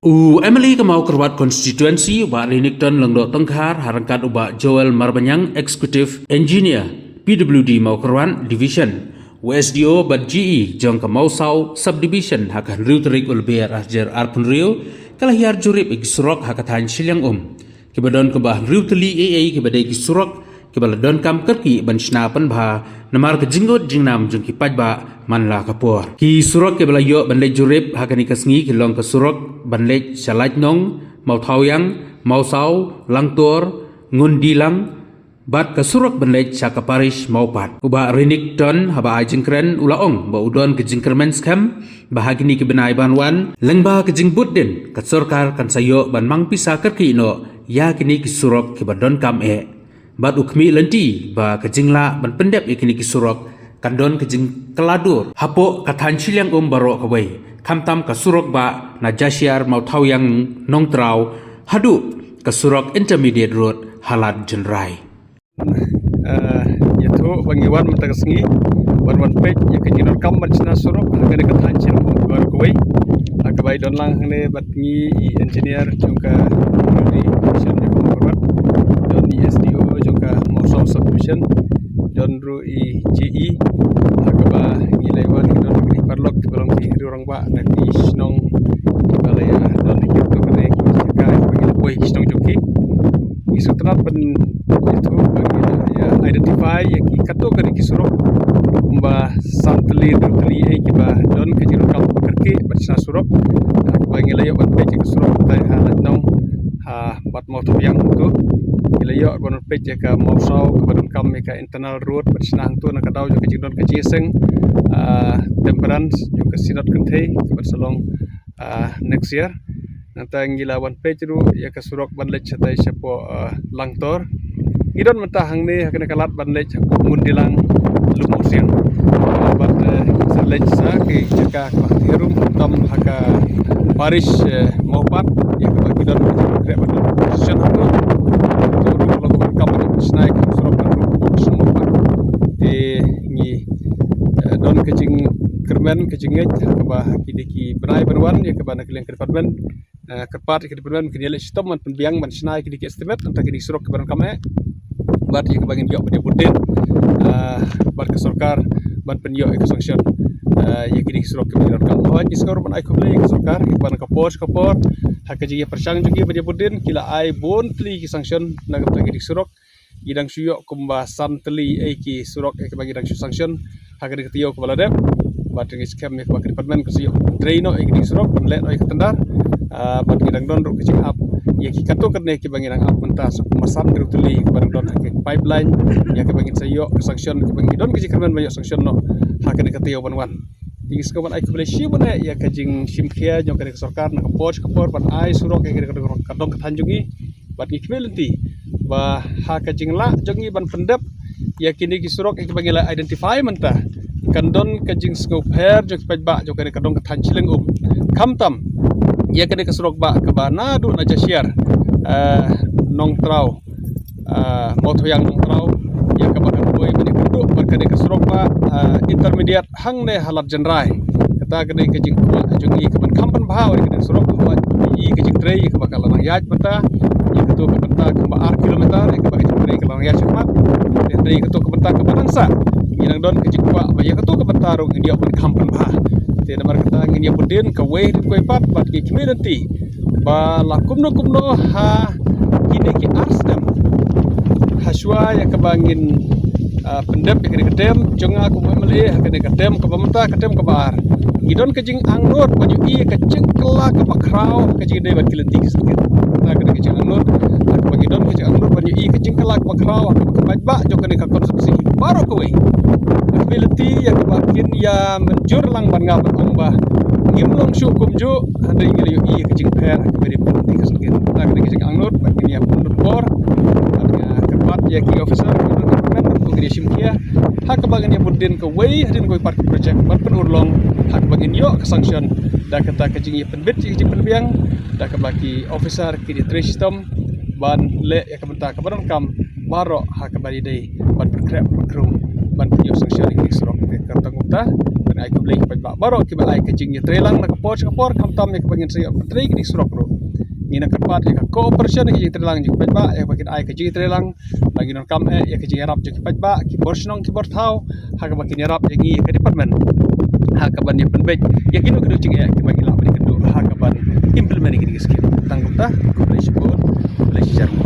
Emily Kamau Kerwat Konstituensi Ubak Linington Lengdok Tengkar Harangkat Ubak Joel Marbanyang Executive Engineer PWD Mau Kerwan Division WSDO Bat GE Jong Kamau Sau Subdivision Hakan Riu Terik Ulbiar Arjer Arpun Riu Kalahiar Jurip Ikisurok Hakatan Silyang Kibadon Kebah Riu Teli AA Kibadai Kisurok Kibaladon Kam Kerki Ban Shnapan Bha Namar Kejinggot Jingnam Jung Kipaj Ba Manla Kapur Ki Surok Kibalayo Banlej Jurip Hakani Kasngi Kilong Kesurok Banlej Shalaj Nong Mau Tawyang Mau Sau Langtor Ngundilang Bat Kesurok Banlej Syakaparish Mau Pat Uba Rinik Don Haba Ajingkren Ulaong Ba Udon Kejingkermen Skam Bahagini Kibenai Banwan Lengba Kejingbut Din Katsurkar Kansayo Ban Mang Pisa Kerki No Ya Kini Kisurok Kibadon Kam Bat ukmi lenti ba kejingla ban pendep ikini kisurok kandon kejing keladur hapo katan silyang barok kawai kamtam kasurok ba na jasiar mau tawyang nongtrau hadu kasurok intermediate road halat jenrai yaitu bangiwan matagasngi wan pej ya kejinor kam bancina surok agak katan silyang bar kawai akabai don lang ne batngi engineer jungka di mission yang korban don di SDO jungka Mausau subdivision don ru i GE akaba ngilaiwan don di parlok belum di orang ba na di snong balaya don hikit to kene ka bagi boy snong joki isu tenat pen itu bagi ya identify ya ki kato kene kisurok umba santli dutli ai kiba don kejiro kal kerki batsna surok bagi layo ban pej kisurok tai halat nong bat mau yang tu ilayo gon pej ka Mausau kabadon kam ka internal road batsna tu na kadau jo kejidon kejiseng temperance jo kesidot kentei bersalong next year nanta ngilawan pej ru ya kasurok banlej chatai sapo langtor idon mentah hang ne hakene kalat banlej mundilang lumosian bat selej sa ke jaka herum tam haka Paris Maupat ya ke idon krek badon syon tu kalau kam snaik surok semua te ngi don kejing kermen kejinget ba kidiki benai berwan ya ke bana keleng department kepat ke department kenile sistem man penbiang man snaik kidiki estimate entah kidiki surok ke baran kame bat ya ke bagin diok pada budin bat ke sarkar bat penyo ke sanction ya kidiki surok ke baran kam hawan iskor man ai kuble ke sarkar ke ban kapor hakaji persang juga pada budin kila ai bon tli ki sanction na ke kidiki surok idang suyo kumba santli ai ki surok ke bagi dang sanction hakani ke tiyo ke baladep bat ngi scam ke bagi department ke suyo draino ai kidiki surok penlet ai ke tendar bat ngidang don ru kecing up ya ki kato kerne ki bangirang up mentah so masan dirutuli ke barang don ke pipeline ya ke bangin sayo ke sanction ke bangin don kecing kermen banyak sanction no hakani ke tiyo banwan ing skoman ai kubele shi bone ya kajing simkia jong ke sarkar na kapor ban ai surok ke kadong ketanjungi bat ki kmelenti ba ha kajing la jongi ban pendep ya kini ki surok ke bangila identify mentah kandon kajing scope hair jok pajba jok ke kadong ketanchileng kamtam ya kene ke surok ba ke bana du na jasiar nongtrau motoyang nongtrau ya ke bakan boy bani keduk berkene ke surok ba intermediate hang ne halat jenrai kata kene kejing jungi ke ban kampan bah ori kene surok ba i kejing trei ke bakal lang yaj bata ya ketu ke benta ke ba kilometer ke bakal trei ke lang yaj mat trei ketu ke benta ke banangsa inang don kejing ba ya ketu ke benta ro ndia ban kampan bah te namar kata ngia budin ke we dit koi pat bat ki community ba la kumno ha kini ki arsdam haswa ya kebangin pendep ya kedem jonga ku memele hakane kedem ke pementa kedem ke bar idon kejing angnut banyu i kejing kela ke bakrau kejing de bat kilentik sedikit ta kene kejing angnut ak bagi don kejing angnut banyu i kejing kela ke bakrau ke bajba jokane ke konsumsi baru kowe ability ya kebakin ya menjur lang ban ngabat umbah ngimlong syukum ju anda ingin yu i kejing per beri penting sedikit ta kene kejing angnut bakin ya pendepor kepat ya ki officer untuk simkia hak bagian yang berdin ke way hadin koi park project ban penurlong hak bagian yo ke sanction dak kata kejing ya penbit kejing penbiang dak baki officer ki di system ban le ya kebentak ke badan kam baro hak bari dei ban berkrep berkrum ban yo sanction ki surok ke tangupta dan ai kublei baro ki ba ai kejing ya trelang nak kapor kam tam ya bagian saya trei ki surok ro ngina karpat ya cooperation ki trelang ji pajba ya bakin ai ki trelang lagi non kam ya ki yarap ji pajba ki portion ki borthau ha ka bakin yarap ya ngi ke department ha ka ban ya penbej ya kino kino ji ya ki bagi la bari kendo ha ka ban implement ki skim tanggup ta ko boleh syukur boleh